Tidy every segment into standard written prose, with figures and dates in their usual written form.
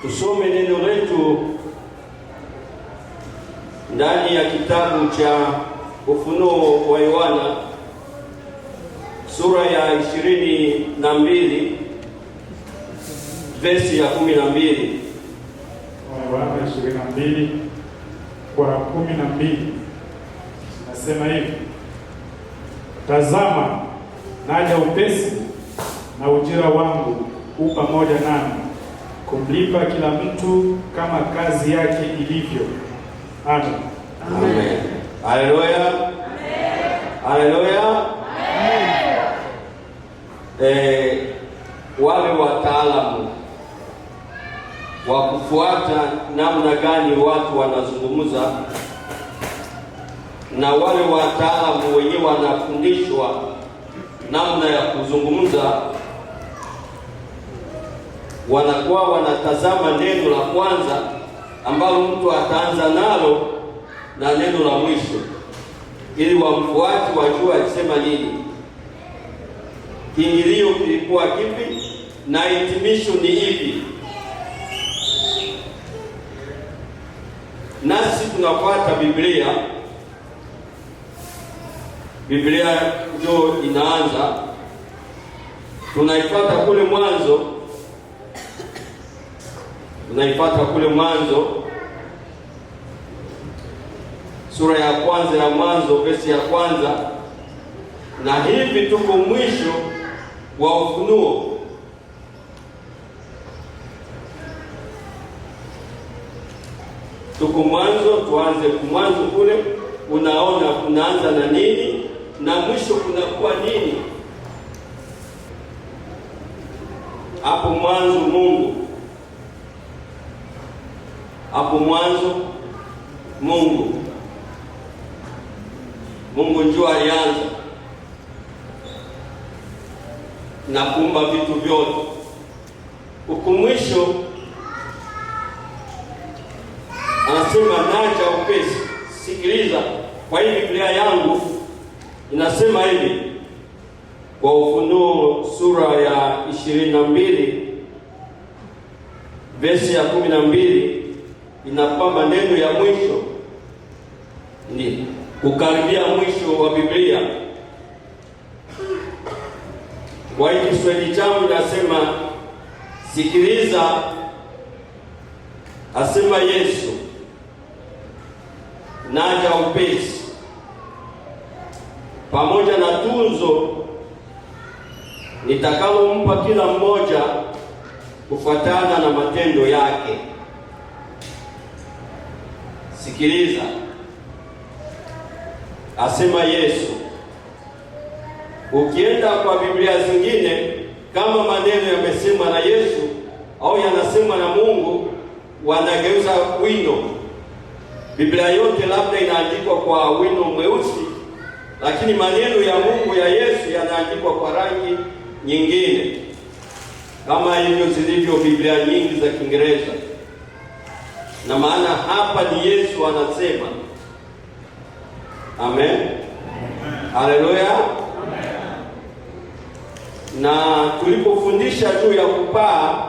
Tusome neno letu ndani ya kitabu cha Ufunuo wa Yohana sura ya 22 verse ya 12. Yohana 22 kwa 12 nasema hivi: Tazama, naja upesi, na ujira wangu u pamoja nami, kumlipa kila mtu kama kazi yake ilivyo. Amen. Amen. Haleluya. Amen. Haleluya. Amen. Wale wataalamu wa kufuata namna gani watu wanazungumza, na wale wataalamu wenyewe wanafundishwa namna ya kuzungumza, wanakuwa wanatazama neno la kwanza ambalo mtu ataanza nalo na neno la mwisho, ili wamfuati wajue alisema nini, kiingilio kilikuwa kipi na hitimisho ni ipi. Nasi tunafuata Biblia. Biblia ndio inaanza, tunaifuata kule Mwanzo, sura ya kwanza ya Mwanzo verse ya kwanza, na hivi tuko mwisho wa Ufunuo. Tuko mwanzo, tuanze kumwanzo kule, unaona kunaanza na nini na mwisho kunakuwa nini. Hapo mwanzo Mungu, hapo mwanzo Mungu ndio alianza na kuumba vitu vyote. Huko mwisho anasema naja upesi. Sikiliza, kwa hii Biblia yangu inasema hivi, kwa Ufunuo sura ya 22 verse ya 12, inapa maneno ya mwisho, ni kukaribia mwisho wa Biblia. Kwa hii Kiswahili changu inasema, sikiliza, asema Yesu, naja upesi, pamoja na tunzo nitakalompa kila mmoja kufuatana na matendo yake. Sikiliza, asema Yesu. Ukienda kwa Biblia zingine, kama maneno yamesemwa na Yesu au yanasemwa na Mungu, wanageuza wino. Biblia yote labda inaandikwa kwa wino mweusi, lakini maneno ya Mungu ya Yesu yanaandikwa kwa rangi nyingine, kama hivyo zilivyo Biblia nyingi za Kiingereza. Na maana hapa ni Yesu anasema. Amen. Haleluya. Na tulipofundisha juu ya kupaa,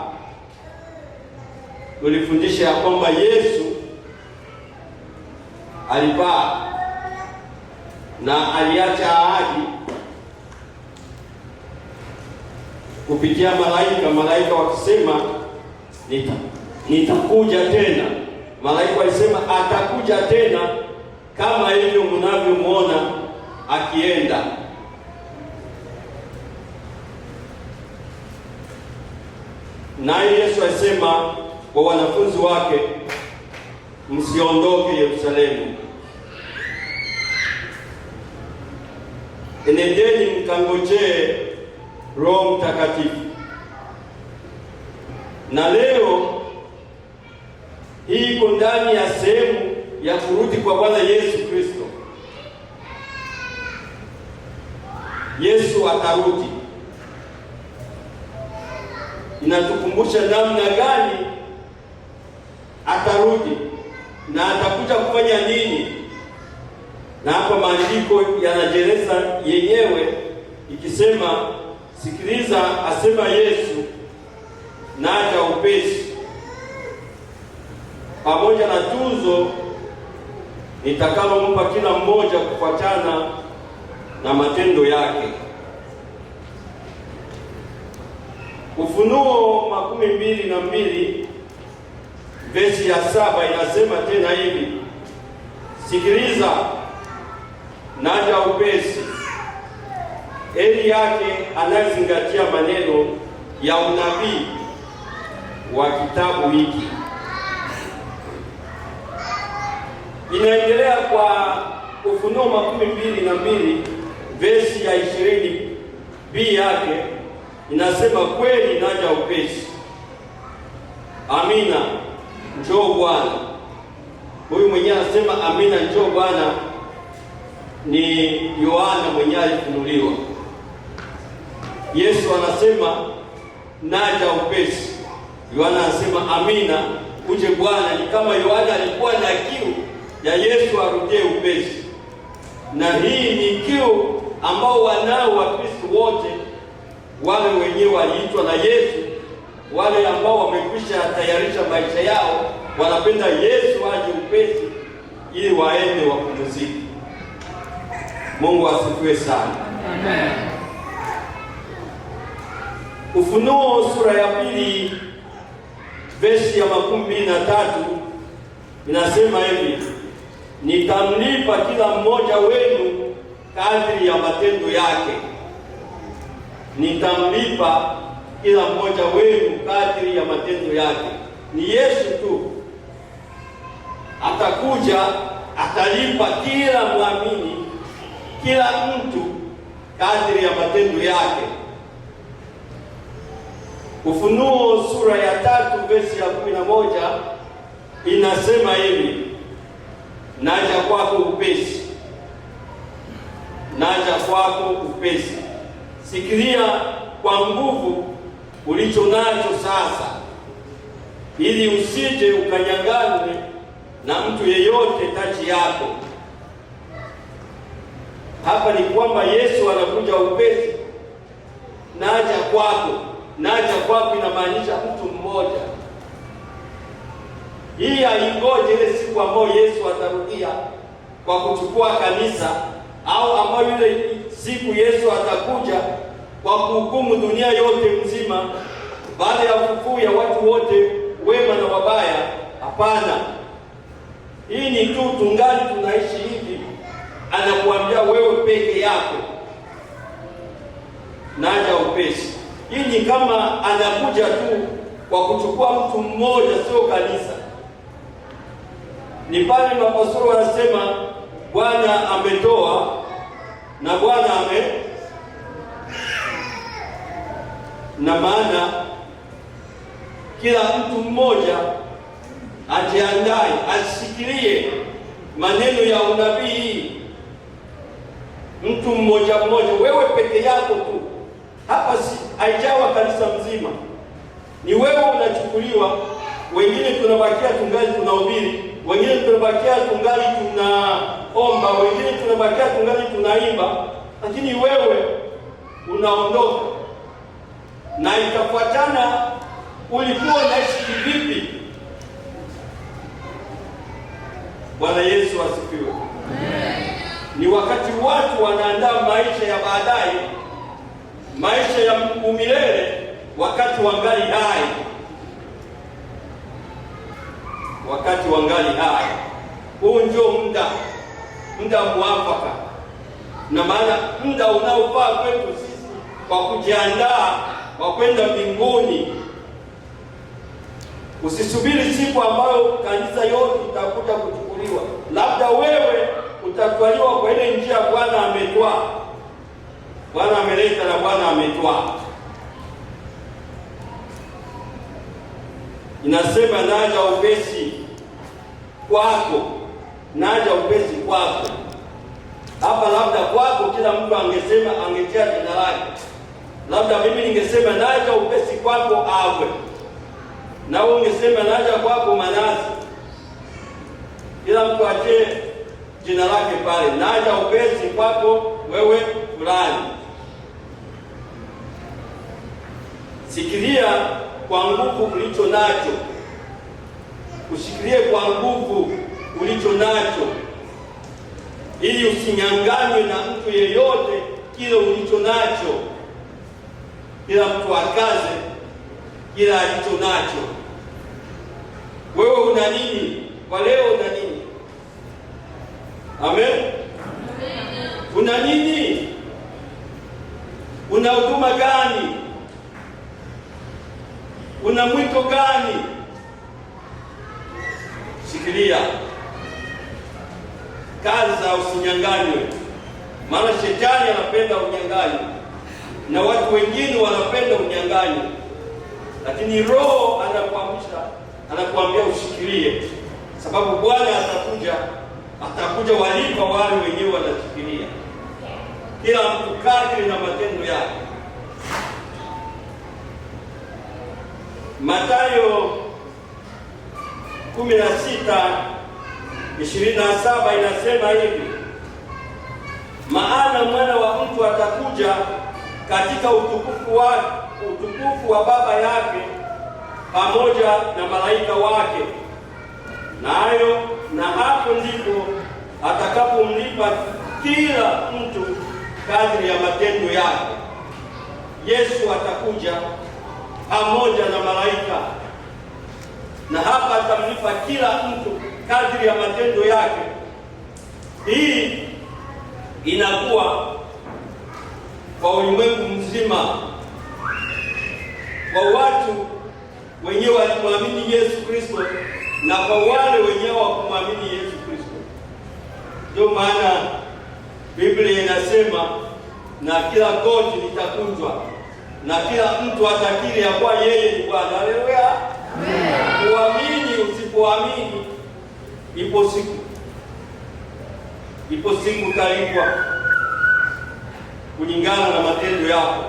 tulifundisha ya kwamba Yesu alipaa na aliacha ahadi kupitia malaika wakisema nitakuja tena. Malaika walisema atakuja tena kama hivyo mnavyomuona akienda. Naye Yesu alisema kwa wanafunzi wake, msiondoke Yerusalemu, enendeni mkangojee Roho Mtakatifu. Na leo hii iko ndani ya sehemu ya kurudi kwa Bwana Yesu Kristo. Yesu atarudi. Inatukumbusha namna gani atarudi na atakuja kufanya nini. Na hapa maandiko yanajeleza yenyewe ikisema, sikiliza, asema Yesu, naja upesi, pamoja na tuzo nitakalompa kila mmoja kufuatana na matendo yake. Ufunuo 22 vesi ya 7 inasema tena hivi: sikiliza, naja upesi. Heri yake anayezingatia maneno ya unabii wa kitabu hiki. Inaendelea kwa Ufunuo 22 vesi ya 20 b yake inasema, kweli naja upesi. Amina, njoo Bwana. Huyu mwenyewe anasema amina, njoo Bwana ni Yohana mwenyewe alifunuliwa. Yesu anasema naja upesi. Yohana anasema amina, uje Bwana. Ni kama Yohana alikuwa na kiu ya Yesu arudie upesi, na hii ni kiu ambao wanao Wakristo wote, wale wenyewe waliitwa na Yesu, wale ambao wamekwisha tayarisha maisha yao, wanapenda Yesu aje upesi ili waende wapumzike. Mungu asifiwe sana. Amen. Ufunuo sura ya 2 vesi ya 23 inasema hivi: nitamlipa kila mmoja wenu kadri ya matendo yake. Nitamlipa kila mmoja wenu kadri ya matendo yake. Ni Yesu tu atakuja, atalipa kila mwamini, kila mtu kadri ya matendo yake. Ufunuo sura ya 3 vesi ya 11 inasema hivi: naja kwako upesi, naja kwako upesi. Sikilia kwa nguvu ulicho nacho sasa, ili usije ukanyang'anywe na mtu yeyote kati yako. Hapa ni kwamba Yesu anakuja upesi. Naja kwako, naja kwako inamaanisha mtu mmoja. Hii haingoje ile siku ambayo Yesu atarudia kwa kuchukua kanisa, au ambayo ile siku Yesu atakuja kwa kuhukumu dunia yote mzima baada ya ufufuo ya watu wote wema na wabaya. Hapana, hii ni tu tungali tunaishi hivi, anakuambia wewe peke yako, naja upesi. Hii ni kama anakuja tu kwa kuchukua mtu mmoja, sio kanisa. Ni pale mapastori wanasema Bwana ametoa na Bwana na maana kila mtu mmoja ajiandae, asikilie maneno ya unabii. Mtu mmoja mmoja, wewe peke yako tu. Hapa si haijawa kanisa mzima, ni wewe unachukuliwa. Wengine tunabakia tungali tunahubiri, wengine tunabakia tungali tunaomba, wengine tunabakia tungali tunaimba, lakini wewe unaondoka. Na itafuatana ulikuwa unaishi vipi. Bwana Yesu asifiwe. Ni wakati watu wanaandaa maisha ya baadaye, maisha ya umilele, wakati wangali hai. Wakati wangali hai, huu ndio muda mwafaka, na maana muda unaofaa kwetu sisi kwa kujiandaa kwa kwenda mbinguni. Usisubiri siku ambayo kanisa yote itakuja kuchukuliwa. Labda wewe utatwaliwa kwa ile njia Bwana ametwaa, Bwana ameleta na Bwana ametwaa. Inasema naja upesi kwako, naja upesi kwako. Hapa labda kwako kila mtu angesema, angetia jina lake. Labda mimi ningesema naja upesi kwako Awe, na wewe ungesema naja kwako Manase. Kila mtu atie jina lake pale, naja upesi kwako wewe fulani. Sikilia kwa nguvu ulicho nacho. ushikilie kwa nguvu ulicho nacho, ili usinyang'anywe na mtu yeyote kile ulicho nacho. Kila mtu akaze kila alicho nacho. Wewe una nini kwa leo? Una nini? Amen. Una nini? Una huduma gani? Una mwito gani? Shikilia, kaza, usinyang'anywe. Maana shetani anapenda unyang'anyi na watu wengine wanapenda unyang'anyi, lakini Roho anakuambia ushikilie, sababu Bwana atakuja walipa wale wenyewe wanashikilia, kila mtu kadri na matendo yake. Mathayo 16:27 inasema hivi: maana Mwana wa Mtu atakuja katika utukufu wa Baba yake pamoja na malaika wake, na hapo ndipo atakapomlipa kila mtu kadri ya matendo yake. Yesu atakuja pamoja na malaika, na hapa atamlipa kila mtu kadri ya matendo yake. Hii inakuwa kwa ulimwengu mzima, kwa watu wenyewe walimwamini Yesu Kristo na kwa wale wenyewe hawakumwamini Yesu Kristo. Ndio maana Biblia inasema, na kila goti litakunjwa na kila mtu atakiri ya kuwa yeye ni Bwana. Haleluya, amen. Uamini usipoamini, ipo siku utalipwa kulingana na matendo yako.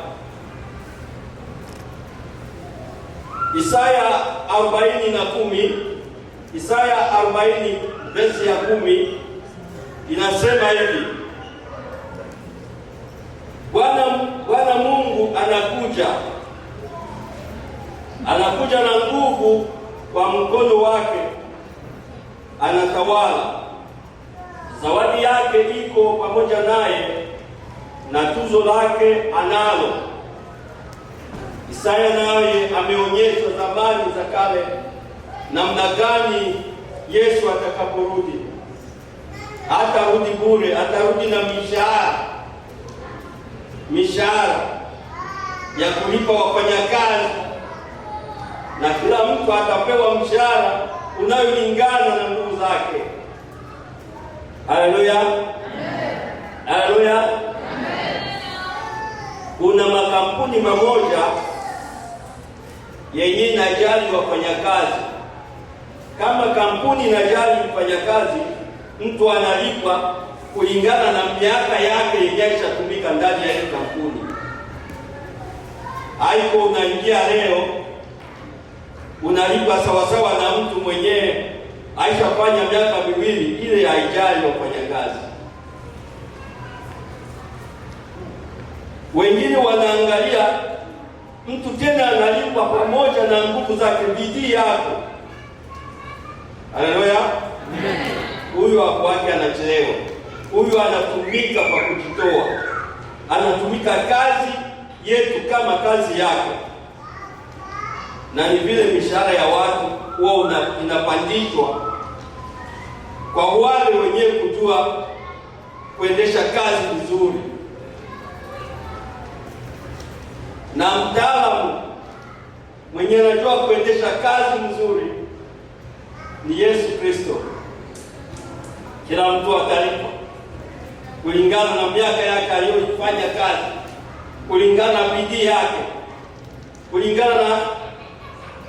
Isaya 40:10, Isaya 40:10 inasema hivi: Bwana Mungu anakuja na nguvu, kwa mkono wake anatawala. Zawadi yake iko pamoja naye, na tuzo lake analo. Isaya naye ameonyesha zamani za kale namna gani Yesu atakaporudi. Hatarudi bure, atarudi na mishahara ya kulipa wafanyakazi, na kila mtu atapewa mshahara unayolingana na nguvu zake. Haleluya, haleluya. Kuna makampuni mamoja yenye inajali wafanyakazi. Kama kampuni inajali mfanyakazi, mtu analipwa kulingana na miaka yake iliyotumika ndani ya ile kampuni. Haiko unaingia leo unalipwa sawasawa na mtu mwenyewe aishafanya miaka miwili, ile haijali wafanyakazi. Wengine wanaangalia mtu tena analipwa pamoja na nguvu zake, bidii yako. Haleluya, huyu hapo wake anachelewa. Huyu anatumika kwa kujitoa, anatumika kazi yetu kama kazi yake, na ni vile mishahara ya watu huwa inapandishwa kwa wale wenyewe kujua kuendesha kazi vizuri. Na mtaalamu mwenye anajua kuendesha kazi nzuri ni Yesu Kristo. Kila mtu atalipwa kulingana na miaka yake aliyofanya kazi, kulingana na bidii yake, kulingana na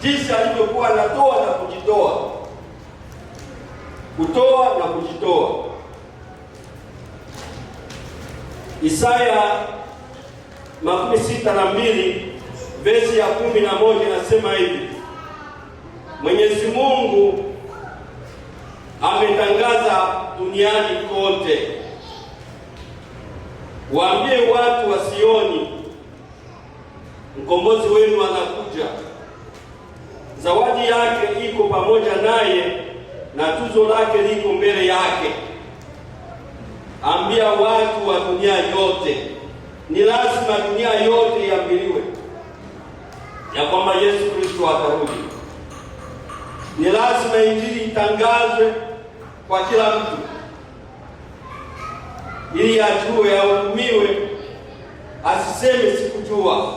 jinsi alivyokuwa anatoa na kujitoa, kutoa na kujitoa. Isaya 62 verse ya 11 inasema hivi: Mwenyezi Mungu ametangaza duniani kote, waambie watu wa Sioni, mkombozi wenu anakuja. zawadi yake iko pamoja naye na tuzo lake liko mbele yake. Ambia watu wa dunia yote, ni lazima dunia yote iambiliwe ya kwamba Yesu Kristo atarudi. Ni lazima injili itangazwe kwa kila mtu, ili ajue, ahukumiwe, asiseme sikujua.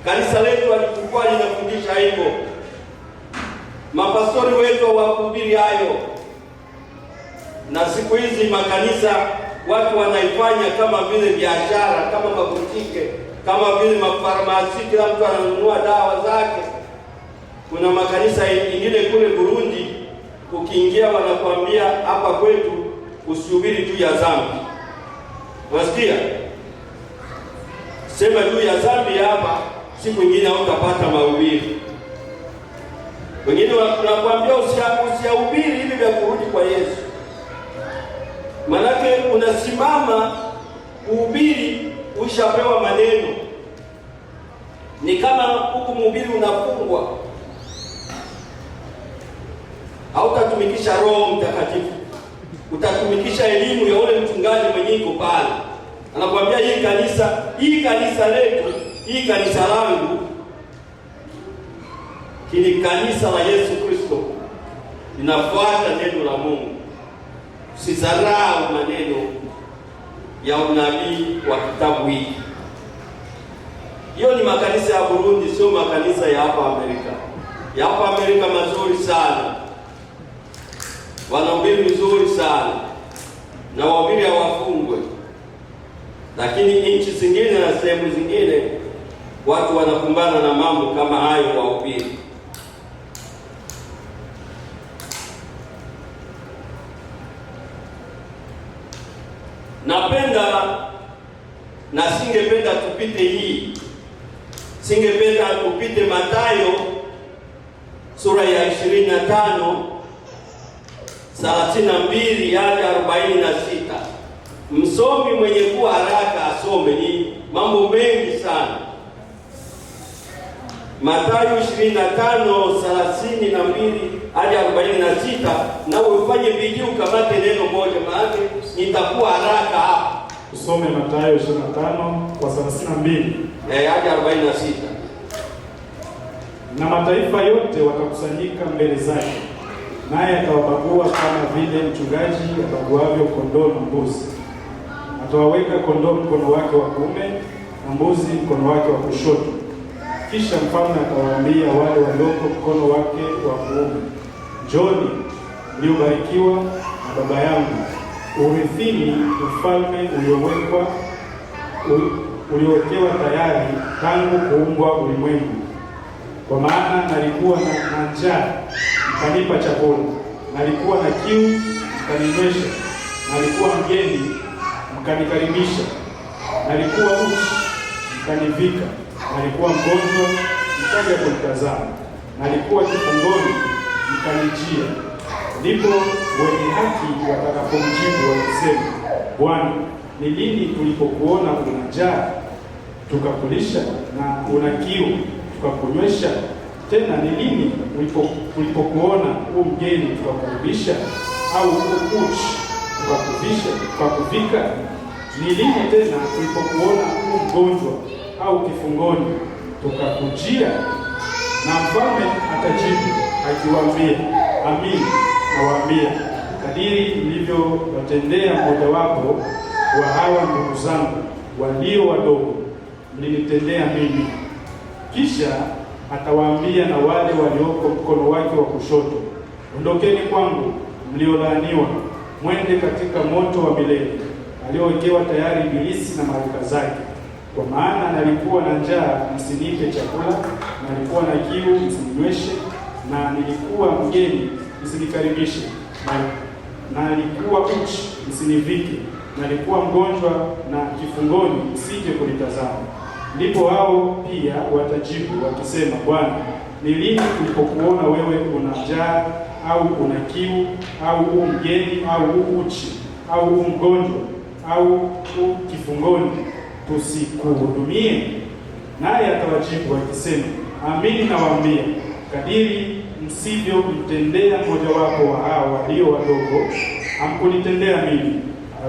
Kanisa letu alikuwa linafundisha hivyo, mapastori wetu hawakuhubiri hayo, na siku hizi makanisa watu wanaifanya kama vile biashara, kama mabutike, kama vile mafarmasi, kila mtu ananunua dawa zake. Kuna makanisa ingine kule Burundi, ukiingia wanakuambia hapa kwetu usihubiri juu ya dhambi. Unasikia? Sema juu ya dhambi hapa, siku nyingine hutapata mahubiri. Wengine wanakuambia usihubiri hivi vya kurudi kwa Yesu. Manake unasimama kuhubiri, ushapewa maneno. Ni kama huku mhubiri unafungwa, hautatumikisha Roho Mtakatifu, utatumikisha elimu ya ule mchungaji mwenye iko pale. Anakuambia hii kanisa letu, hii kanisa langu, kile kanisa la Yesu Kristo linafuata neno la Mungu. Usizarau maneno ya unabii wa kitabu hiki. Hiyo ni makanisa ya Burundi, sio makanisa ya hapa Amerika. Ya hapa Amerika mazuri sana, wanahubiri vizuri sana, na wahubiri hawafungwe. Lakini nchi zingine na sehemu zingine watu wanakumbana na mambo kama hayo wahubiri. Napenda na singependa tupite hii. Singependa tupite Mathayo sura ya 25 32 hadi 46. Msomi mwenye kuwa haraka asome, ni mambo mengi sana. Mathayo 25:32 hadi 46, na ufanye bidii ukamate neno moja, maana nitakuwa haraka hapa. Usome Mathayo 25:32 hadi 46. Na mataifa yote watakusanyika mbele zake, naye atawabagua kama vile mchungaji abaguavyo kondoo na mbuzi. Atawaweka kondoo mkono wake wa kuume na mbuzi mkono wake wa kushoto. Kisha mfalme atawaambia wale walioko mkono wake wa kuume, Njooni mliobarikiwa na Baba yangu, urithini ufalme uliowekewa tayari tangu kuumbwa ulimwengu. Kwa maana nalikuwa na njaa, mkanipa chakula; nalikuwa na kiu, mkaninywesha; nalikuwa mgeni, mkanikaribisha; nalikuwa uchi, mkanivika; nalikuwa mgonjwa, mkaja kunitazama; nalikuwa kifungoni, mkanijia. Ndipo wenye haki watakapomjibu wakisema, Bwana, ni lini tulipokuona una njaa tukakulisha, na una kiu tukakunywesha? Tena ni lini tulipokuona mgeni tukakukaribisha, au uchi tukakuvika? Ni lini tena tulipokuona mgonjwa au kifungoni tukakujia? Na mfalme atajibu akiwaambia, Amin, nawaambia, kadiri nilivyowatendea mmojawapo wa hawa ndugu zangu walio wadogo, mlinitendea mimi. Kisha atawaambia na wale walioko mkono wake wa kushoto, Ondokeni kwangu, mliolaaniwa, mwende katika moto wa milele aliowekewa tayari ibilisi na malaika zake. Kwa maana nalikuwa na njaa, msinipe chakula; nalikuwa na kiu, msininyweshe; na nilikuwa mgeni, msinikaribishe; na nalikuwa uchi, msinivike; nalikuwa mgonjwa na kifungoni, msije kunitazama. Ndipo hao pia watajibu wakisema, Bwana, ni lini tulipokuona wewe una njaa au una kiu au mgeni au uchi au mgonjwa au kifungoni, tusikuhudumie? Naye atawajibu akisema, amini nawaambia, kadiri msivyomtendea mmojawapo wa hao walio wadogo, hamkunitendea mimi.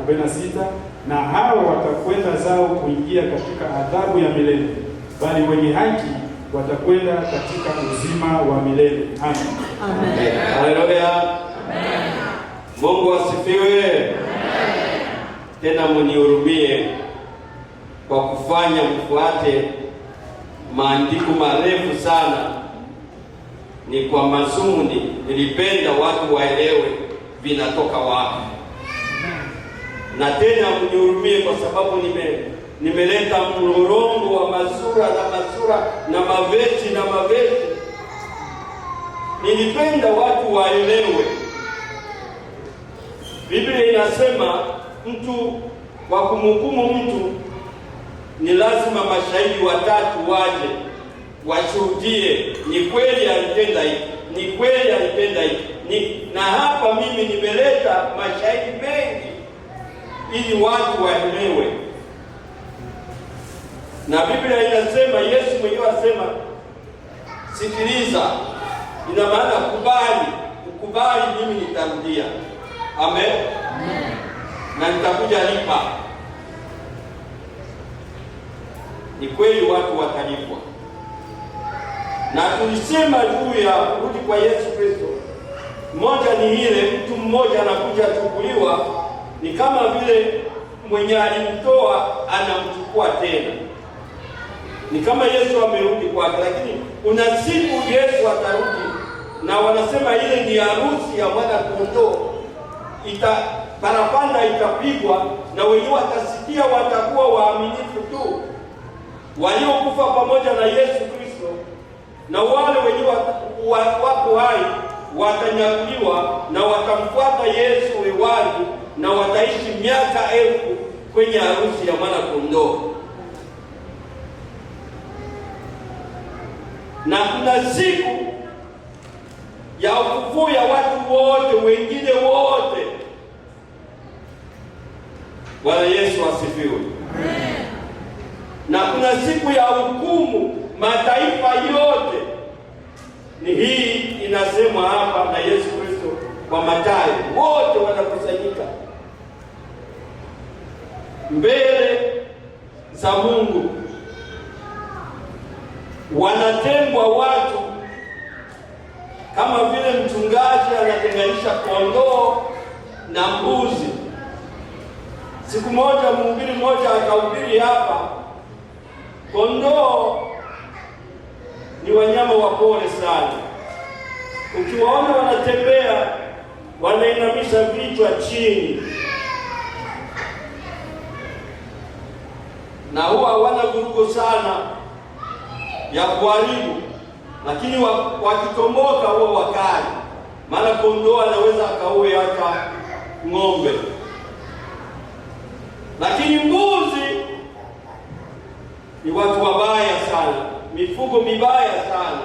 46 Na hao watakwenda zao kuingia katika adhabu ya milele, bali wenye haki watakwenda katika uzima wa milele. Amen. Amen. Haleluya. Amen. Mungu asifiwe. Amen. Tena mnihurumie kwa kufanya mfuate maandiko marefu sana. Ni kwa mazumuni, nilipenda watu waelewe vinatoka wapi. Na tena mnihurumie kwa sababu nimeleta mlolongo wa masura na mavesi na mavesi. Nilipenda watu waelewe. Biblia inasema mtu wa kumhukumu mtu ni lazima mashahidi watatu waje washuhudie, ni kweli alitenda hiki, ni kweli alitenda hiki. Na hapa mimi nimeleta mashahidi mengi ili watu waelewe. Na Biblia inasema, Yesu mwenyewe asema, sikiliza, ina maana ukubali mimi nitarudia. Amen. Amen. Na nitakuja lipa. Ni kweli watu watalipwa. Na tulisema juu ya kurudi kwa Yesu Kristo. Moja ni ile mtu mmoja anakuja kuchukuliwa, ni kama vile mwenye alimtoa anamchukua tena. Ni kama Yesu amerudi kwake, lakini kuna siku Yesu atarudi, na wanasema ile ni harusi ya mwana kondoo. Parapanda itapigwa, na wenyewe watasikia, watakuwa waaminifu tu waliokufa pamoja na Yesu Kristo, na wale wenyewe wako hai watanyakuliwa na watamfuata Yesu hewani, na wataishi miaka 1000 kwenye harusi ya mwana kondoo. Na kuna siku ya ufufuo ya watu wote, wengine wote. Bwana Yesu asifiwe. Amen. Na kuna siku ya hukumu mataifa yote. Ni hii inasemwa hapa na Yesu Kristo kwa Mathayo. Wote wanakusanyika mbele za Mungu. Wanatengwa watu kama vile mchungaji anatenganisha kondoo na mbuzi. Siku moja mhubiri mmoja akahubiri hapa, kondoo ni wanyama wapole sana. Ukiwaona wanatembea, wanainamisha vichwa chini, na huwa hawana vurugo sana ya kuharibu, lakini wakitomboka huwa wakali. Maana kondoo anaweza akaue hata ng'ombe. Lakini mbuzi ni watu wabaya sana, mifugo mibaya sana.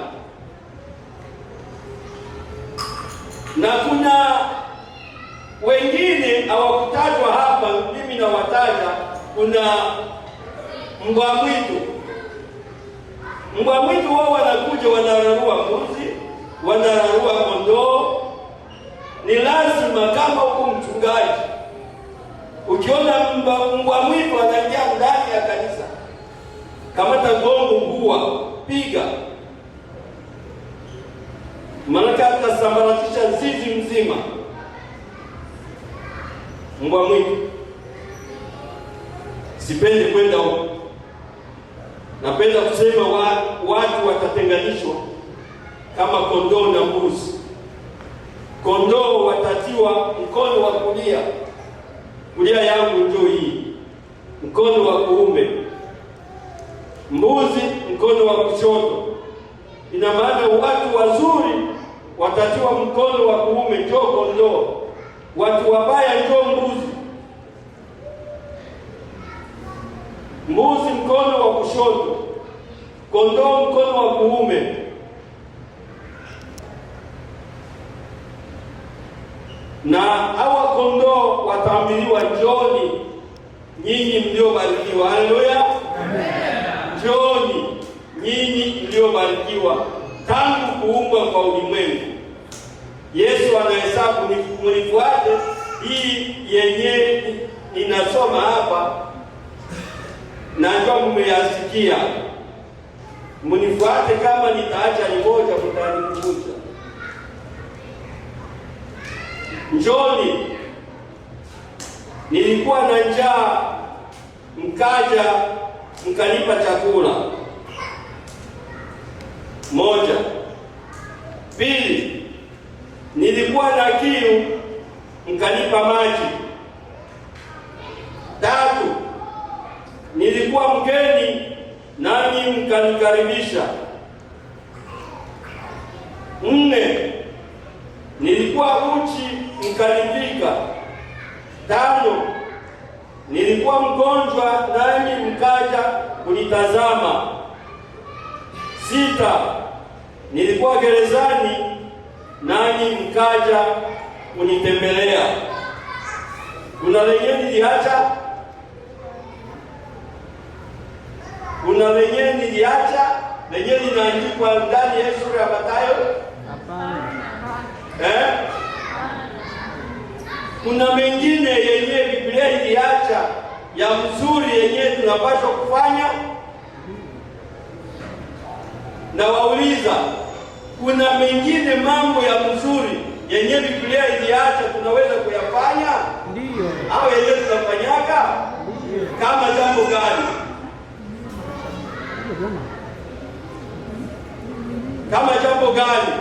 Na kuna wengine hawakutajwa hapa, mimi nawataja. Kuna mbwa mwitu. Mbwa mwitu wao wanakuja, wanararua mbuzi, wanararua kondoo. Ni lazima kama huko mchungaji, ukiona mbwa mwitu anaingia ndani ya kanisa, kamata gongo, ngua, piga. Maana atasambaratisha zizi mzima. Mbwa mwitu. Sipendi kwenda huko. Napenda kusema watu watatenganishwa kama kondoo na mbuzi. Kondoo watatiwa mkono wa kulia. Kulia yangu ndio hii, mkono wa kuume. Mbuzi mkono wa kushoto. Ina maana watu wazuri watatiwa mkono wa kuume, ndio kondoo. Watu wabaya ndio mbuzi. Mbuzi mkono wa kushoto, kondoo mkono wa kuume. Na hawa kondoo wataambiliwa, njooni nyinyi mliobarikiwa. Haleluya. Amen. Njooni. nyinyi mliobarikiwa tangu kuumbwa kwa ulimwengu. Yesu anahesabu mnifuate. Hii yenye ninasoma hapa na ndio mmeyasikia. Mnifuate, kama nitaacha limoja mtanikumbusha. Njoni, nilikuwa na njaa mkaja mkanipa chakula. Moja. Pili, nilikuwa na kiu mkanipa maji. Tatu, nilikuwa mgeni nanyi mkanikaribisha. 4, nilikuwa uchi mkanivika. 5, nilikuwa mgonjwa nanyi mkaja kunitazama. 6, nilikuwa gerezani nanyi mkaja kunitembelea. Kuna lenye niliacha? Kuna lenye niliacha? Lenye linaandikwa ndani ya sura ya Mathayo? Hapana. Kuna mengine yenye Biblia iliacha ya mzuri yenye tunapaswa kufanya? Na wauliza, kuna mengine mambo ya mzuri yenye Biblia iliacha tunaweza kuyafanya? Ndio. Au yenye tunafanyaga? Ndio. Kama jambo gani? Kama jambo gani?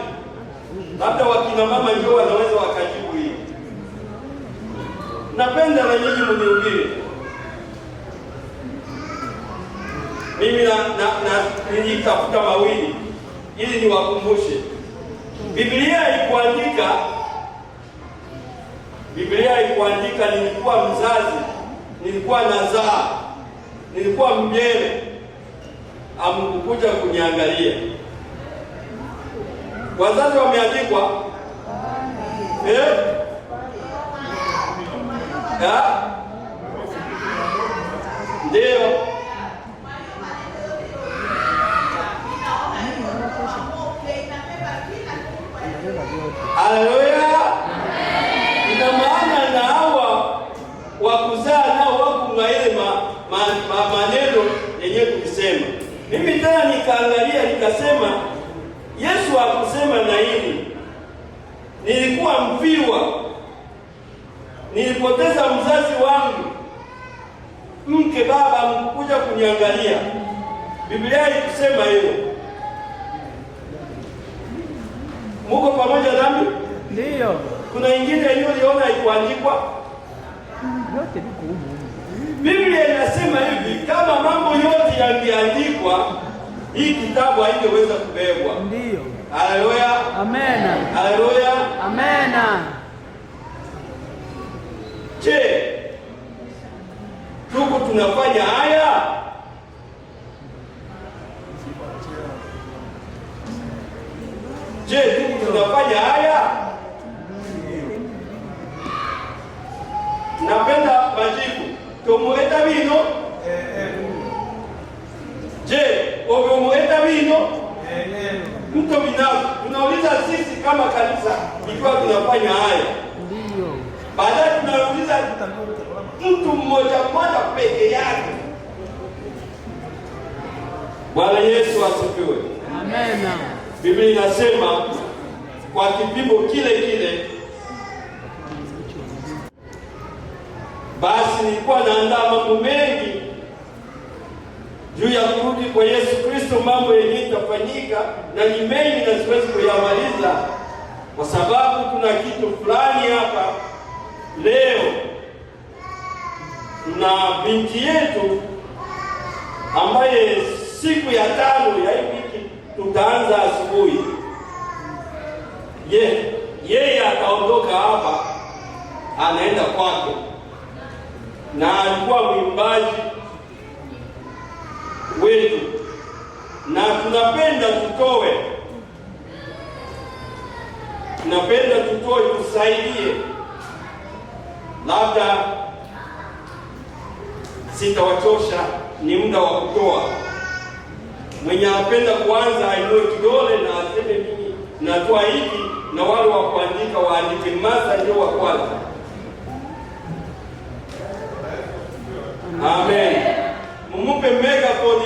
Labda wakina mama ndio wanaweza wakajibu hili. Napenda na nyinyi mnihubiri. Mimi nilitafuta mawili ili niwakumbushe. Biblia ikuandika nilikuwa mzazi, nilikuwa nazaa, nilikuwa mjane, amkukuja kuniangalia. Wazazi wameandikwa ndio. Haleluya. Ina maana na hawa wakuzaa nao wakunga ile maneno yenye kulisema. Mimi tena nikaangalia nikasema, Yesu hakusema na hili. Nilikuwa mfiwa, nilipoteza mzazi wangu, mke baba mkuja kuniangalia. Biblia ikusema hilo. Muko pamoja nami? Ndio. Kuna ingine uliona ikuandikwa? Yote liko huko. Biblia inasema hivi, kama mambo yote yangeandikwa, hii kitabu haingeweza kubebwa. Ndio. Haleluya. Amena. Haleluya. Amena. Je, tuko tunafanya haya? Je, tuko tunafanya haya? Napenda majibu. Tumueta bino? Je, omueta bino? Mtu binafsi. Tunauliza sisi kama kanisa ikiwa tunafanya haya. Ndio. Baadaye tunauliza mtu mmoja peke yake. Bwana Yesu asifiwe. Amena. Biblia inasema kwa kipimo kile. Basi nilikuwa naandaa mambo mengi juu ya kurudi kwa Yesu Kristo, mambo yenye itafanyika na ni mengi na siwezi kuyamaliza kwa sababu kuna kitu fulani hapa leo. Tuna binti yetu ambaye siku ya 5 ya hii wiki tutaanza asubuhi. Yeye ataondoka hapa anaenda kwake, na alikuwa mwimbaji wetu, na tunapenda tutoe tusaidie. Labda sitawachosha, ni muda wa kutoa. Mwenye anapenda kuanza ainue kidole na aseme mimi natoa hiki, na wale wa kuandika waandike. Martha ndio wa kwanza. Amen. Mumupe megaphone